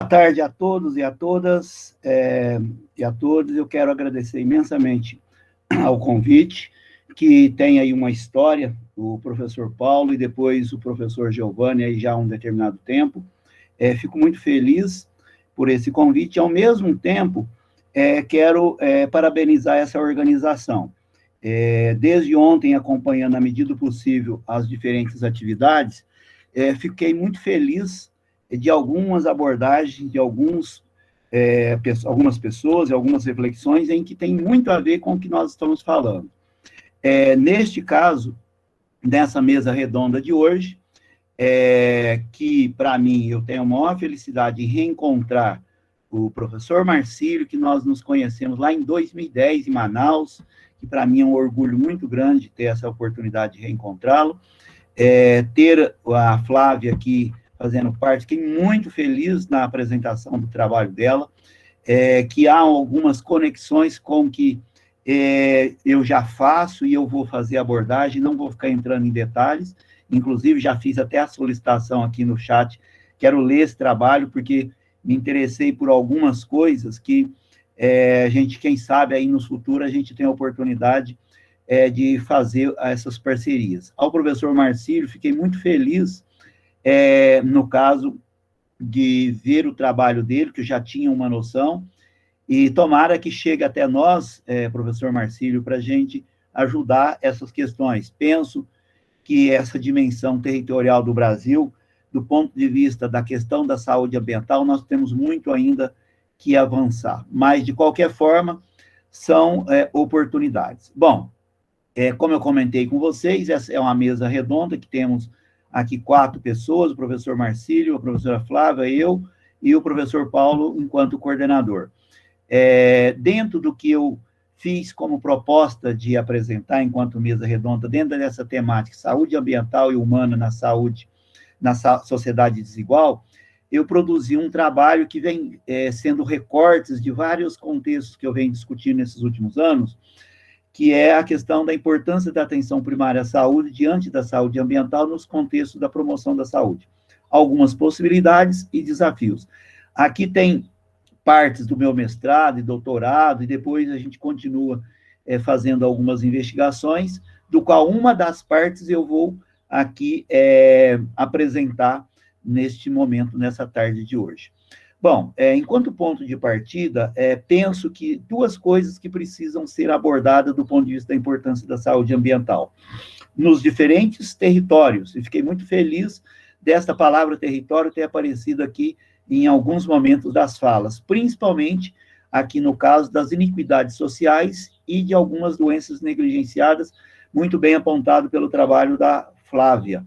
Boa tarde a todos e a todas, e a todos. Eu quero agradecer imensamente ao convite, que tem aí uma história, o professor Paulo e depois o professor Giovanni, aí já há um determinado tempo. Fico muito feliz por esse convite e, ao mesmo tempo, quero parabenizar essa organização. Desde ontem, acompanhando, à medida do possível, as diferentes atividades, fiquei muito feliz de algumas abordagens, de algumas pessoas e algumas reflexões em que tem muito a ver com o que nós estamos falando. Neste caso, nessa mesa redonda de hoje, que, para mim, eu tenho a maior felicidade em reencontrar o professor Marcílio, que nós nos conhecemos lá em 2010, em Manaus, que para mim é um orgulho muito grande ter essa oportunidade de reencontrá-lo, ter a Flávia aqui fazendo parte, fiquei muito feliz na apresentação do trabalho dela, que há algumas conexões com que eu já faço e eu vou fazer abordagem, não vou ficar entrando em detalhes, inclusive já fiz até a solicitação aqui no chat, quero ler esse trabalho, porque me interessei por algumas coisas que a gente, quem sabe, aí no futuro a gente tem a oportunidade de fazer essas parcerias. Ao professor Marcílio, fiquei muito feliz, no caso de ver o trabalho dele, que eu já tinha uma noção, e tomara que chegue até nós, professor Marcílio, para a gente ajudar essas questões. Penso que essa dimensão territorial do Brasil, do ponto de vista da questão da saúde ambiental, nós temos muito ainda que avançar. Mas, de qualquer forma, são oportunidades. Bom, como eu comentei com vocês, essa é uma mesa redonda que temos aqui 4 pessoas, o professor Marcílio, a professora Flávia, eu e o professor Paulo, enquanto coordenador. Dentro do que eu fiz como proposta de apresentar enquanto mesa redonda, dentro dessa temática, saúde ambiental e humana na saúde, na sociedade desigual, eu produzi um trabalho que vem sendo recortes de vários contextos que eu venho discutindo nesses últimos anos, que é a questão da importância da atenção primária à saúde diante da saúde ambiental nos contextos da promoção da saúde. Algumas possibilidades e desafios. Aqui tem partes do meu mestrado e doutorado, e depois a gente continua fazendo algumas investigações, do qual uma das partes eu vou aqui apresentar neste momento, nessa tarde de hoje. Bom, enquanto ponto de partida, penso que 2 coisas que precisam ser abordadas do ponto de vista da importância da saúde ambiental, nos diferentes territórios, e fiquei muito feliz desta palavra território ter aparecido aqui em alguns momentos das falas, principalmente aqui no caso das iniquidades sociais e de algumas doenças negligenciadas, muito bem apontado pelo trabalho da Flávia.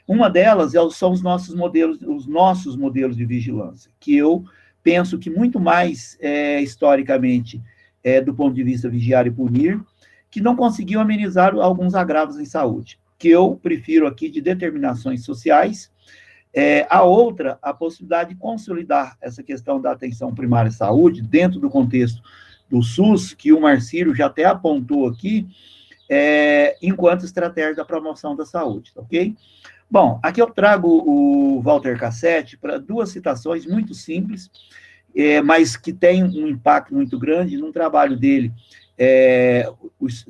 Uma delas são os nossos modelos de vigilância, que eu penso que muito mais, historicamente, do ponto de vista vigiar e punir, que não conseguiu amenizar alguns agravos em saúde, que eu prefiro aqui de determinações sociais. A outra, a possibilidade de consolidar essa questão da atenção primária à saúde dentro do contexto do SUS, que o Marcílio já até apontou aqui, enquanto estratégia da promoção da saúde, ok? Bom, aqui eu trago o Walter Cassetti para 2 citações muito simples, mas que tem um impacto muito grande num trabalho dele,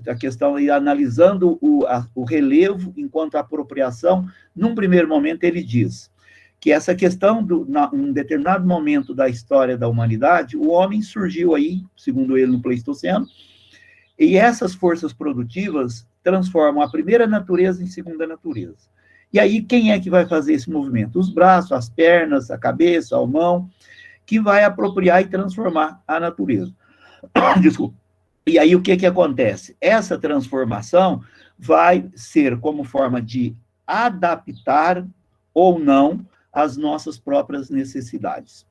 a questão de analisando o relevo enquanto apropriação. Num primeiro momento, ele diz que essa questão, num determinado momento da história da humanidade, o homem surgiu aí, segundo ele, no Pleistoceno, e essas forças produtivas transformam a primeira natureza em segunda natureza. E aí, quem é que vai fazer esse movimento? Os braços, as pernas, a cabeça, a mão, que vai apropriar e transformar a natureza. Desculpa. E aí, o que acontece? Essa transformação vai ser como forma de adaptar ou não as nossas próprias necessidades.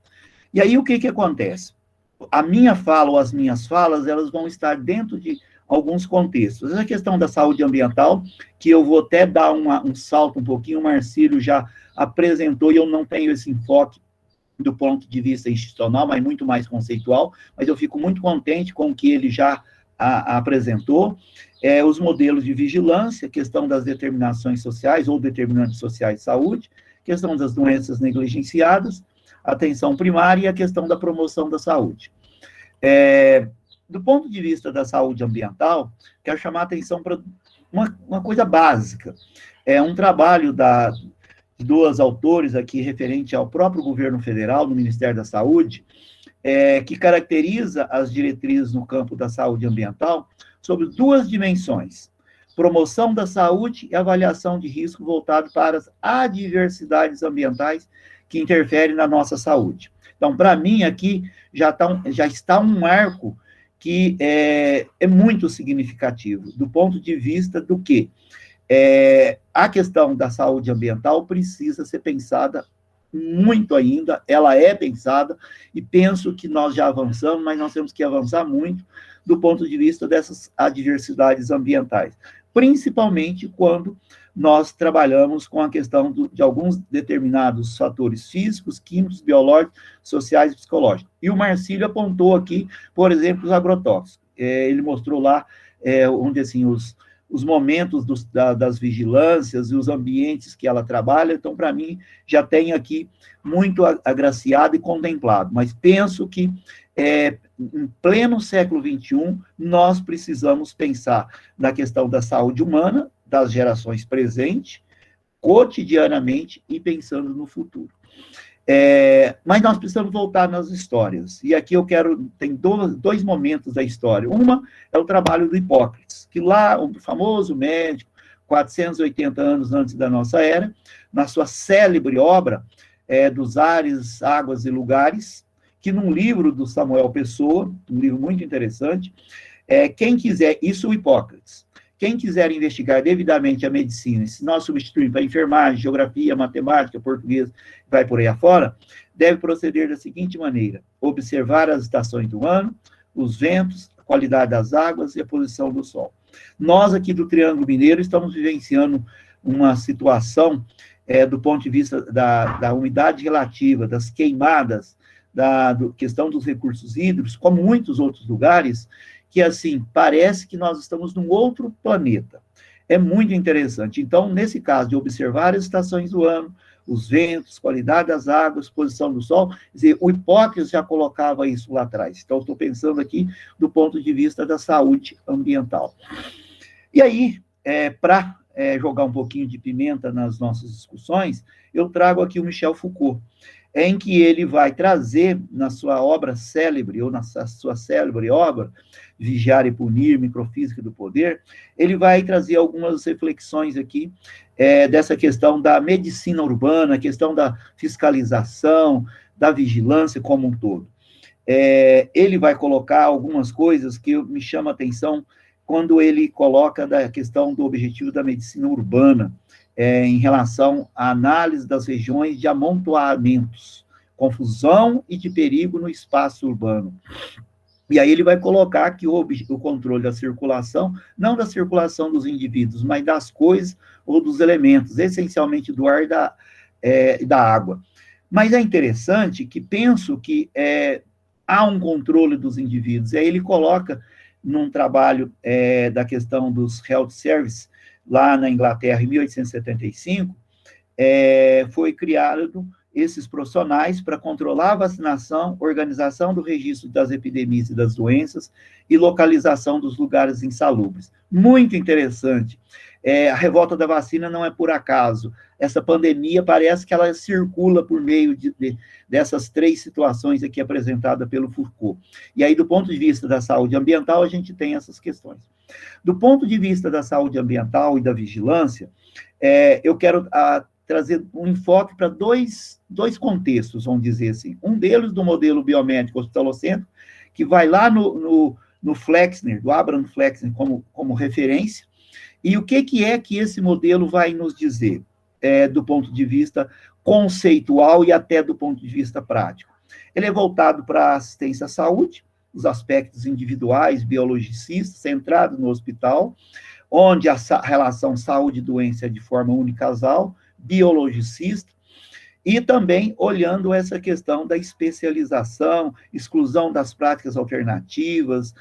E aí, o que acontece? A minha fala ou as minhas falas, elas vão estar dentro de alguns contextos. Essa questão da saúde ambiental, que eu vou até dar um salto um pouquinho, o Marcílio já apresentou, e eu não tenho esse enfoque do ponto de vista institucional, mas muito mais conceitual, mas eu fico muito contente com o que ele já apresentou, os modelos de vigilância, questão das determinações sociais ou determinantes sociais de saúde, questão das doenças negligenciadas, atenção primária e a questão da promoção da saúde. Do ponto de vista da saúde ambiental, quero chamar a atenção para uma coisa básica. É um trabalho de duas autores aqui, referente ao próprio governo federal, do Ministério da Saúde, que caracteriza as diretrizes no campo da saúde ambiental sobre duas dimensões: promoção da saúde e avaliação de risco voltado para as adversidades ambientais que interferem na nossa saúde. Então, para mim, aqui já está um marco que é muito significativo, do ponto de vista do que a questão da saúde ambiental precisa ser pensada muito ainda, ela é pensada, e penso que nós já avançamos, mas nós temos que avançar muito do ponto de vista dessas adversidades ambientais, principalmente quando nós trabalhamos com a questão de alguns determinados fatores físicos, químicos, biológicos, sociais e psicológicos. E o Marcílio apontou aqui, por exemplo, os agrotóxicos. Ele mostrou lá, onde assim, os momentos das vigilâncias e os ambientes que ela trabalha. Então, para mim, já tem aqui muito agraciado e contemplado. Mas penso que, em pleno século XXI, nós precisamos pensar na questão da saúde humana, das gerações presentes, cotidianamente, e pensando no futuro. Mas nós precisamos voltar nas histórias. E aqui tem dois momentos da história. Uma é o trabalho do Hipócrates, que lá, o famoso médico, 480 anos antes da nossa era, na sua célebre obra, dos Ares, Águas e Lugares, que num livro do Samuel Pessoa, um livro muito interessante, quem quiser, isso o Hipócrates, quem quiser investigar devidamente a medicina, se nós substituirmos para enfermagem, geografia, matemática, português, vai por aí afora, deve proceder da seguinte maneira: observar as estações do ano, os ventos, a qualidade das águas e a posição do sol. Nós aqui do Triângulo Mineiro estamos vivenciando uma situação, do ponto de vista da umidade relativa, das queimadas, da questão dos recursos hídricos, como muitos outros lugares, que, assim, parece que nós estamos num outro planeta. É muito interessante. Então, nesse caso, de observar as estações do ano, os ventos, qualidade das águas, posição do sol, quer dizer, o Hipócrates já colocava isso lá atrás. Então, estou pensando aqui do ponto de vista da saúde ambiental. E aí, para jogar um pouquinho de pimenta nas nossas discussões, eu trago aqui o Michel Foucault, em que ele vai trazer, na sua obra célebre, ou na sua célebre obra, Vigiar e Punir, Microfísica do Poder, ele vai trazer algumas reflexões aqui, dessa questão da medicina urbana, a questão da fiscalização, da vigilância como um todo. Ele vai colocar algumas coisas que me chamam a atenção quando ele coloca da questão do objetivo da medicina urbana, em relação à análise das regiões de amontoamentos, confusão e de perigo no espaço urbano. E aí ele vai colocar que o controle da circulação, não da circulação dos indivíduos, mas das coisas ou dos elementos, essencialmente do ar e da água. Mas é interessante que penso que há um controle dos indivíduos. E aí ele coloca num trabalho da questão dos health services, lá na Inglaterra, em 1875, foi criado esses profissionais para controlar a vacinação, organização do registro das epidemias e das doenças e localização dos lugares insalubres. Muito interessante. A revolta da vacina não é por acaso. Essa pandemia parece que ela circula por meio dessas três situações aqui apresentadas pelo Foucault. E aí, do ponto de vista da saúde ambiental, a gente tem essas questões. Do ponto de vista da saúde ambiental e da vigilância, eu quero trazer um enfoque para dois contextos, vamos dizer assim. Um deles do modelo biomédico hospitalocêntrico, que vai lá no Flexner, do Abraham Flexner, como referência. E o que é que esse modelo vai nos dizer, do ponto de vista conceitual e até do ponto de vista prático? Ele é voltado para a assistência à saúde, os aspectos individuais, biologicistas, centrados no hospital, onde a relação saúde e doença é de forma unicasal, biologicista, e também olhando essa questão da especialização, exclusão das práticas alternativas.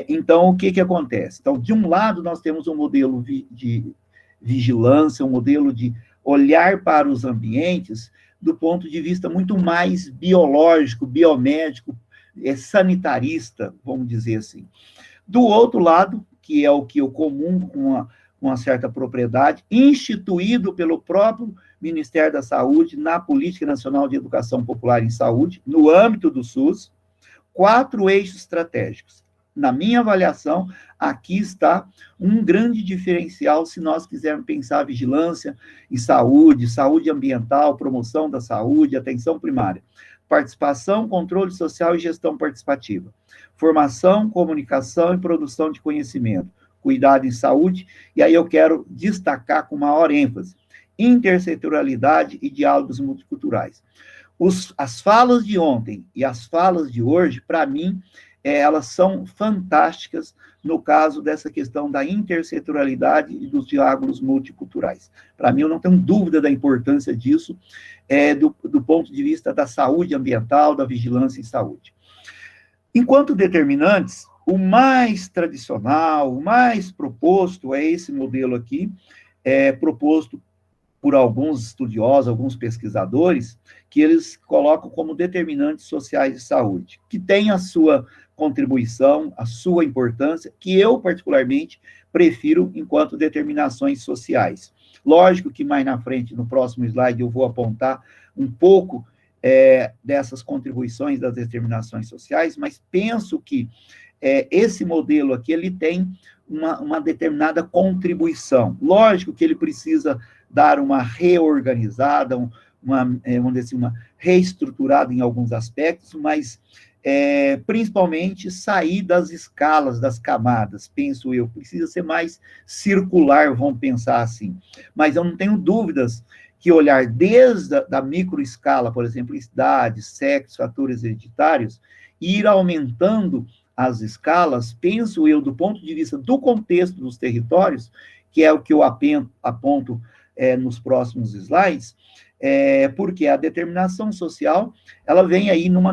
Então, o que acontece? Então, de um lado, nós temos um modelo de vigilância, um modelo de olhar para os ambientes, do ponto de vista muito mais biológico, biomédico, sanitarista, vamos dizer assim. Do outro lado, que é o que eu comungo com uma certa propriedade, instituído pelo próprio Ministério da Saúde na Política Nacional de Educação Popular em Saúde, no âmbito do SUS, 4 eixos estratégicos. Na minha avaliação, aqui está um grande diferencial se nós quisermos pensar vigilância em saúde, saúde ambiental, promoção da saúde, atenção primária, participação, controle social e gestão participativa, formação, comunicação e produção de conhecimento, cuidado em saúde, e aí eu quero destacar com maior ênfase, intersetorialidade e diálogos multiculturais. As falas de ontem e as falas de hoje, para mim, elas são fantásticas no caso dessa questão da intersetorialidade e dos diálogos multiculturais. Para mim, eu não tenho dúvida da importância disso, do ponto de vista da saúde ambiental, da vigilância em saúde. Enquanto determinantes, o mais tradicional, o mais proposto é esse modelo aqui, proposto por alguns estudiosos, alguns pesquisadores, que eles colocam como determinantes sociais de saúde, que tem a sua contribuição, a sua importância, que eu, particularmente, prefiro enquanto determinações sociais. Lógico que mais na frente, no próximo slide, eu vou apontar um pouco dessas contribuições das determinações sociais, mas penso que esse modelo aqui, ele tem uma determinada contribuição. Lógico que ele precisa dar uma reorganizada, vamos dizer assim, uma reestruturada em alguns aspectos, mas principalmente sair das escalas, das camadas, penso eu, precisa ser mais circular, vamos pensar assim. Mas eu não tenho dúvidas que olhar desde a microescala, por exemplo, idade, sexo, fatores hereditários, e ir aumentando as escalas, penso eu, do ponto de vista do contexto dos territórios, que é o que eu aponto nos próximos slides, porque a determinação social, ela vem aí num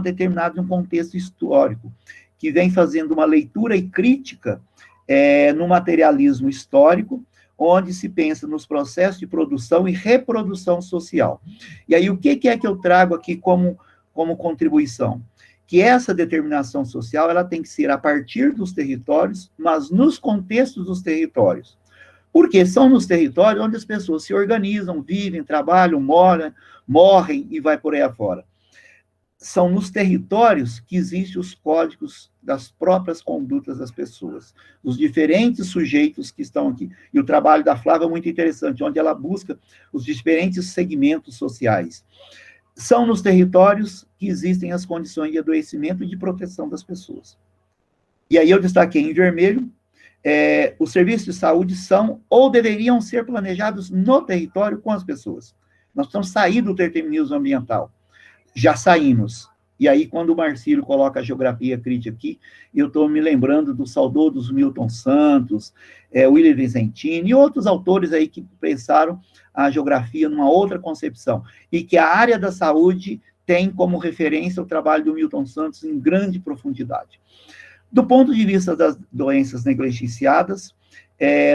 contexto histórico, que vem fazendo uma leitura e crítica no materialismo histórico, onde se pensa nos processos de produção e reprodução social. E aí, o que é que eu trago aqui como contribuição? Que essa determinação social, ela tem que ser a partir dos territórios, mas nos contextos dos territórios. Porque são nos territórios onde as pessoas se organizam, vivem, trabalham, moram, morrem e vai por aí afora. São nos territórios que existem os códigos das próprias condutas das pessoas, os diferentes sujeitos que estão aqui. E o trabalho da Flávia é muito interessante, onde ela busca os diferentes segmentos sociais. São nos territórios que existem as condições de adoecimento e de proteção das pessoas. E aí eu destaquei em vermelho, os serviços de saúde são ou deveriam ser planejados no território com as pessoas. Nós precisamos sair do determinismo ambiental. Já saímos. E aí, quando o Marcílio coloca a geografia crítica aqui, eu estou me lembrando do saudoso Milton Santos, William Vicentin e outros autores aí que pensaram a geografia numa outra concepção. E que a área da saúde tem como referência o trabalho do Milton Santos em grande profundidade. Do ponto de vista das doenças negligenciadas,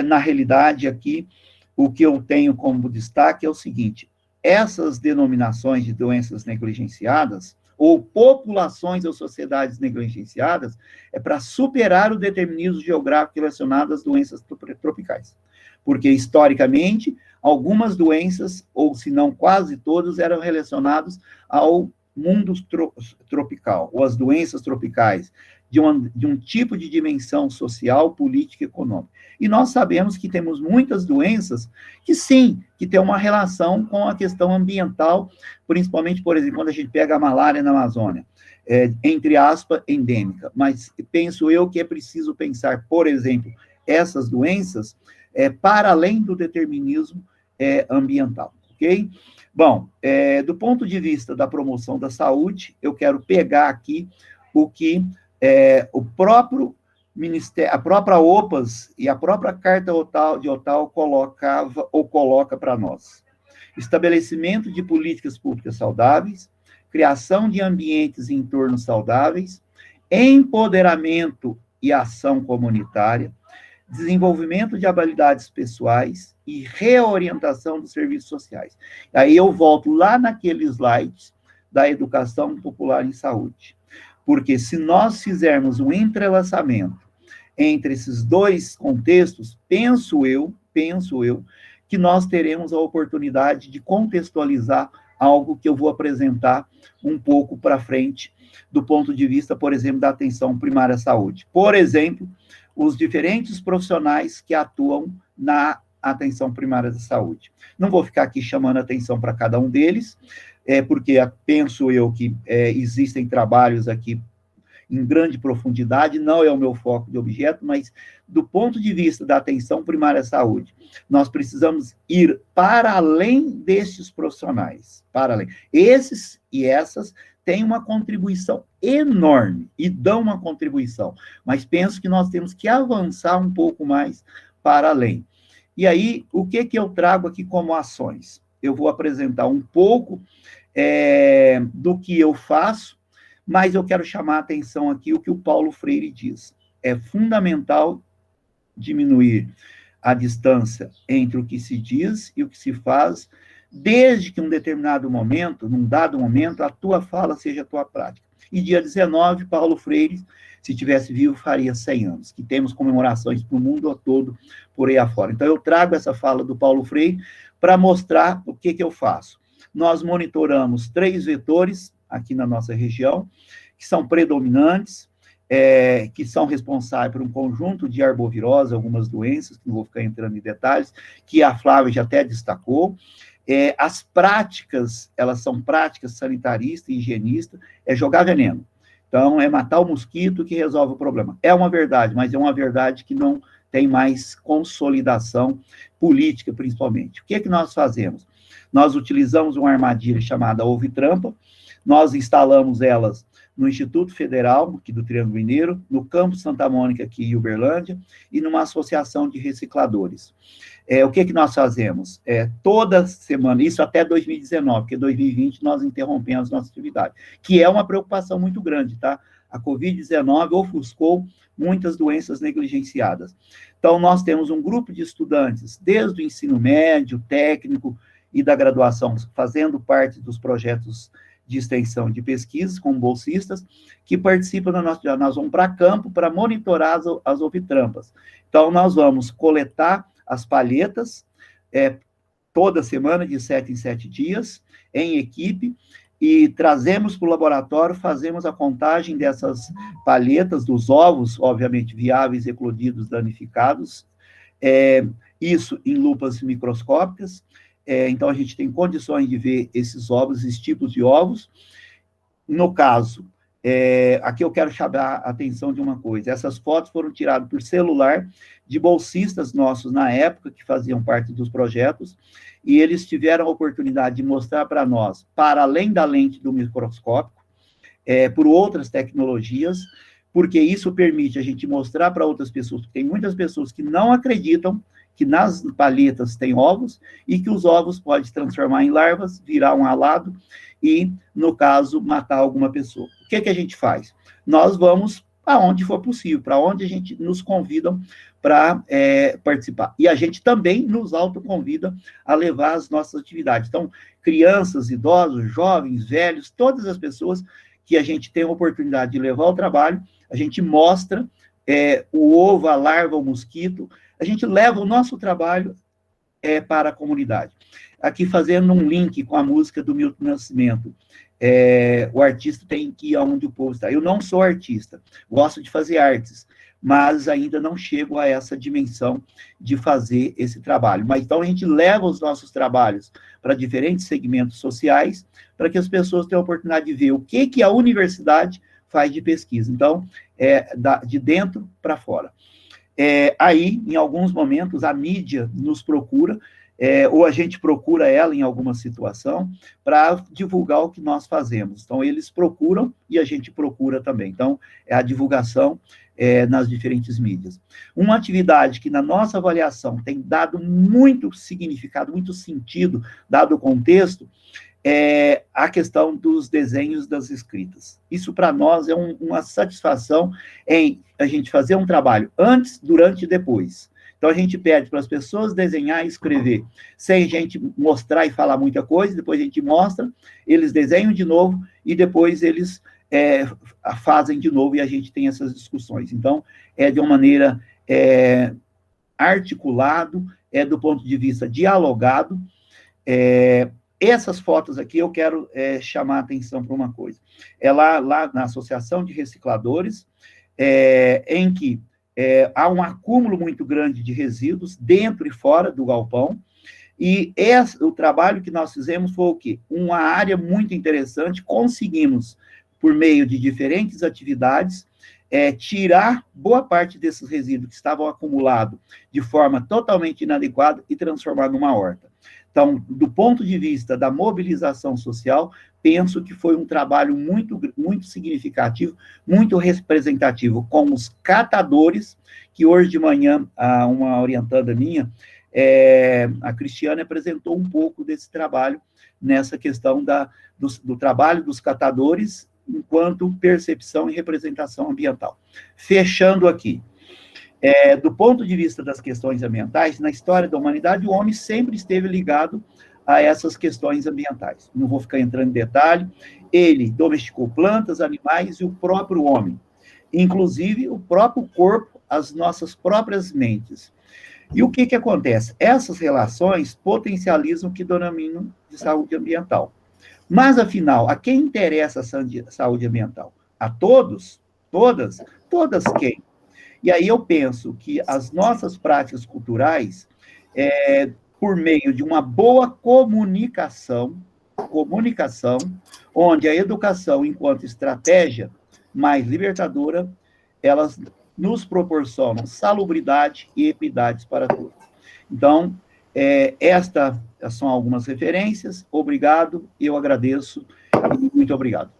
na realidade aqui, o que eu tenho como destaque é o seguinte: essas denominações de doenças negligenciadas, ou populações ou sociedades negligenciadas, é para superar o determinismo geográfico relacionado às doenças tropicais. Porque, historicamente, algumas doenças, ou se não quase todas, eram relacionadas ao mundo tropical, ou às doenças tropicais, de um tipo de dimensão social, política e econômica. E nós sabemos que temos muitas doenças que, sim, que têm uma relação com a questão ambiental, principalmente, por exemplo, quando a gente pega a malária na Amazônia, entre aspas, endêmica. Mas penso eu que é preciso pensar, por exemplo, essas doenças para além do determinismo ambiental, ok? Bom, do ponto de vista da promoção da saúde, eu quero pegar aqui o que o próprio Ministério, a própria OPAS e a própria Carta de Ottawa colocava ou coloca para nós. Estabelecimento de políticas públicas saudáveis, criação de ambientes e entornos saudáveis, empoderamento e ação comunitária, desenvolvimento de habilidades pessoais e reorientação dos serviços sociais. Aí eu volto lá naquele slide da educação popular em saúde. Porque se nós fizermos um entrelaçamento entre esses dois contextos, penso eu, que nós teremos a oportunidade de contextualizar algo que eu vou apresentar um pouco para frente, do ponto de vista, por exemplo, da atenção primária à saúde. Por exemplo, os diferentes profissionais que atuam na atenção primária da saúde. Não vou ficar aqui chamando atenção para cada um deles, porque penso eu que existem trabalhos aqui em grande profundidade, não é o meu foco de objeto, mas do ponto de vista da atenção primária à saúde, nós precisamos ir para além destes profissionais, para além. Esses e essas têm uma contribuição enorme, e dão uma contribuição, mas penso que nós temos que avançar um pouco mais para além. E aí, o que eu trago aqui como ações? Eu vou apresentar um pouco do que eu faço, mas eu quero chamar a atenção aqui o que o Paulo Freire diz. É fundamental diminuir a distância entre o que se diz e o que se faz, desde que em um determinado momento, num dado momento, a tua fala seja a tua prática. E dia 19, Paulo Freire, se tivesse vivo, faria 100 anos, que temos comemorações para o mundo todo, por aí afora. Então, eu trago essa fala do Paulo Freire para mostrar o que eu faço. Nós monitoramos 3 vetores aqui na nossa região, que são predominantes, que são responsáveis por um conjunto de arbovirose, algumas doenças, que não vou ficar entrando em detalhes, que a Flávia já até destacou. As práticas, elas são práticas sanitaristas e higienistas, é jogar veneno. Então, é matar o mosquito que resolve o problema. É uma verdade, mas é uma verdade que não tem mais consolidação política, principalmente. O que nós fazemos? Nós utilizamos uma armadilha chamada ovo-trampa, nós instalamos elas no Instituto Federal, aqui do Triângulo Mineiro, no Campus Santa Mônica, aqui em Uberlândia, e numa associação de recicladores. O que nós fazemos? Toda semana, isso até 2019, porque 2020 nós interrompemos nossa atividade, que é uma preocupação muito grande, tá? A Covid-19 ofuscou muitas doenças negligenciadas. Então, nós temos um grupo de estudantes, desde o ensino médio, técnico e da graduação, fazendo parte dos projetos de extensão de pesquisas, como bolsistas, que participam da nossa... Nós vamos para campo para monitorar as ovitrampas. Então, nós vamos coletar as palhetas toda semana, de 7 em 7 dias, em equipe, e trazemos para o laboratório, fazemos a contagem dessas palhetas, dos ovos, obviamente, viáveis, eclodidos, danificados, isso em lupas microscópicas. Então, a gente tem condições de ver esses ovos, esses tipos de ovos. No caso, aqui eu quero chamar a atenção de uma coisa. Essas fotos foram tiradas por celular de bolsistas nossos na época, que faziam parte dos projetos, e eles tiveram a oportunidade de mostrar para nós, para além da lente do microscópio, por outras tecnologias, porque isso permite a gente mostrar para outras pessoas, porque tem muitas pessoas que não acreditam que nas palhetas tem ovos, e que os ovos podem se transformar em larvas, virar um alado, e, no caso, matar alguma pessoa. O que a gente faz? Nós vamos para onde for possível, para onde a gente nos convidam para participar. E a gente também nos autoconvida a levar as nossas atividades. Então, crianças, idosos, jovens, velhos, todas as pessoas que a gente tem a oportunidade de levar ao trabalho, a gente mostra o ovo, a larva, o mosquito, a gente leva o nosso trabalho para a comunidade. Aqui fazendo um link com a música do Milton Nascimento, o artista tem que ir aonde o povo está. Eu não sou artista, gosto de fazer artes, mas ainda não chego a essa dimensão de fazer esse trabalho. Mas então a gente leva os nossos trabalhos para diferentes segmentos sociais, para que as pessoas tenham a oportunidade de ver o que a universidade faz de pesquisa. Então, de dentro para fora. Aí, em alguns momentos, a mídia nos procura, ou a gente procura ela em alguma situação, para divulgar o que nós fazemos. Então, eles procuram e a gente procura também. Então, é a divulgação nas diferentes mídias. Uma atividade que, na nossa avaliação, tem dado muito significado, muito sentido, dado o contexto, a questão dos desenhos das escritas. Isso, para nós, é uma satisfação em a gente fazer um trabalho antes, durante e depois. Então, a gente pede para as pessoas desenhar e escrever, sem a gente mostrar e falar muita coisa, depois a gente mostra, eles desenham de novo, e depois eles fazem de novo, e a gente tem essas discussões. Então, de uma maneira articulado, do ponto de vista dialogado. Essas fotos aqui eu quero chamar a atenção para uma coisa. Lá na Associação de Recicladores, em que há um acúmulo muito grande de resíduos dentro e fora do galpão, e o trabalho que nós fizemos foi o quê? Uma área muito interessante, conseguimos, por meio de diferentes atividades, tirar boa parte desses resíduos que estavam acumulados de forma totalmente inadequada e transformar numa horta. Então, do ponto de vista da mobilização social, penso que foi um trabalho muito, muito significativo, muito representativo, com os catadores, que hoje de manhã, uma orientanda minha, a Cristiane, apresentou um pouco desse trabalho, nessa questão do trabalho dos catadores, enquanto percepção e representação ambiental. Fechando aqui. Do ponto de vista das questões ambientais, na história da humanidade, o homem sempre esteve ligado a essas questões ambientais. Não vou ficar entrando em detalhe. Ele domesticou plantas, animais e o próprio homem. Inclusive, o próprio corpo, as nossas próprias mentes. E o que acontece? Essas relações potencializam o que denominam de saúde ambiental. Mas, afinal, a quem interessa a saúde ambiental? A todos? Todas? Todas quem? E aí eu penso que as nossas práticas culturais, por meio de uma boa comunicação, onde a educação, enquanto estratégia mais libertadora, elas nos proporcionam salubridade e equidade para todos. Então, estas são algumas referências. Obrigado, eu agradeço, e muito obrigado.